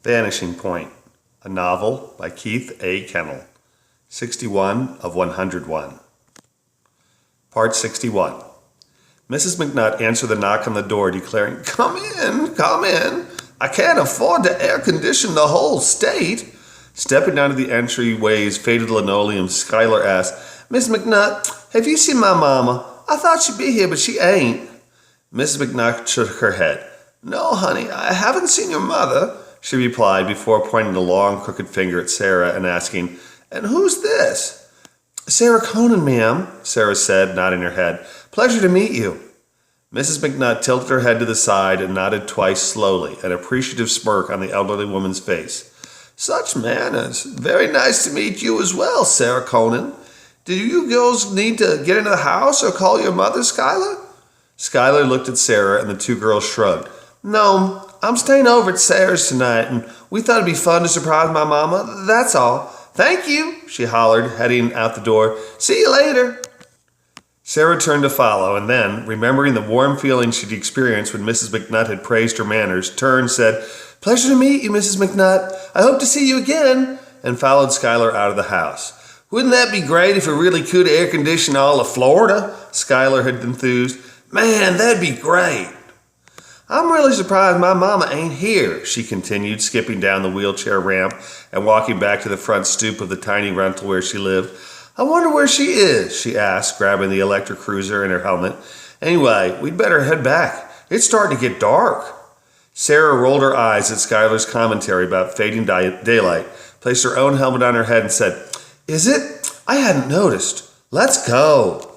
Vanishing Point, a novel by Keith A. Kenel, 61 of 101. Part 61. Mrs. McNutt answered the knock on the door, declaring, come in, come in. I can't afford to air condition the whole state." Stepping down to the entryway's faded linoleum, Schuyler asked, "Miss McNutt, have you seen my mama? I thought she'd be here, but she ain't." Mrs. McNutt shook her head. "No, honey, I haven't seen your mother," she replied before pointing a long, crooked finger at Sarah and asking, "And who's this?" "Sarah Conan, ma'am," Sarah said, nodding her head. "Pleasure to meet you." Mrs. McNutt tilted her head to the side and nodded twice slowly, an appreciative smirk on the elderly woman's face. "Such manners. Very nice to meet you as well, Sarah Conan. Do you girls need to get into the house or call your mother, Schuyler?" Schuyler looked at Sarah and the two girls shrugged. "No, I'm staying over at Sarah's tonight, and we thought it'd be fun to surprise my mama, that's all." "Thank you," she hollered, heading out the door. "See you later." Sarah turned to follow, and then, remembering the warm feeling she'd experienced when Mrs. McNutt had praised her manners, turned, said, "Pleasure to meet you, Mrs. McNutt. I hope to see you again," and followed Schuyler out of the house. "Wouldn't that be great if we really could air condition all of Florida?" Schuyler had enthused. "Man, that'd be great." "I'm really surprised my mama ain't here," she continued, skipping down the wheelchair ramp and walking back to the front stoop of the tiny rental where she lived. "I wonder where she is," she asked, grabbing the electric cruiser and her helmet. "Anyway, we'd better head back. It's starting to get dark." Sarah rolled her eyes at Schuyler's commentary about fading daylight, placed her own helmet on her head and said, "Is it? I hadn't noticed. Let's go."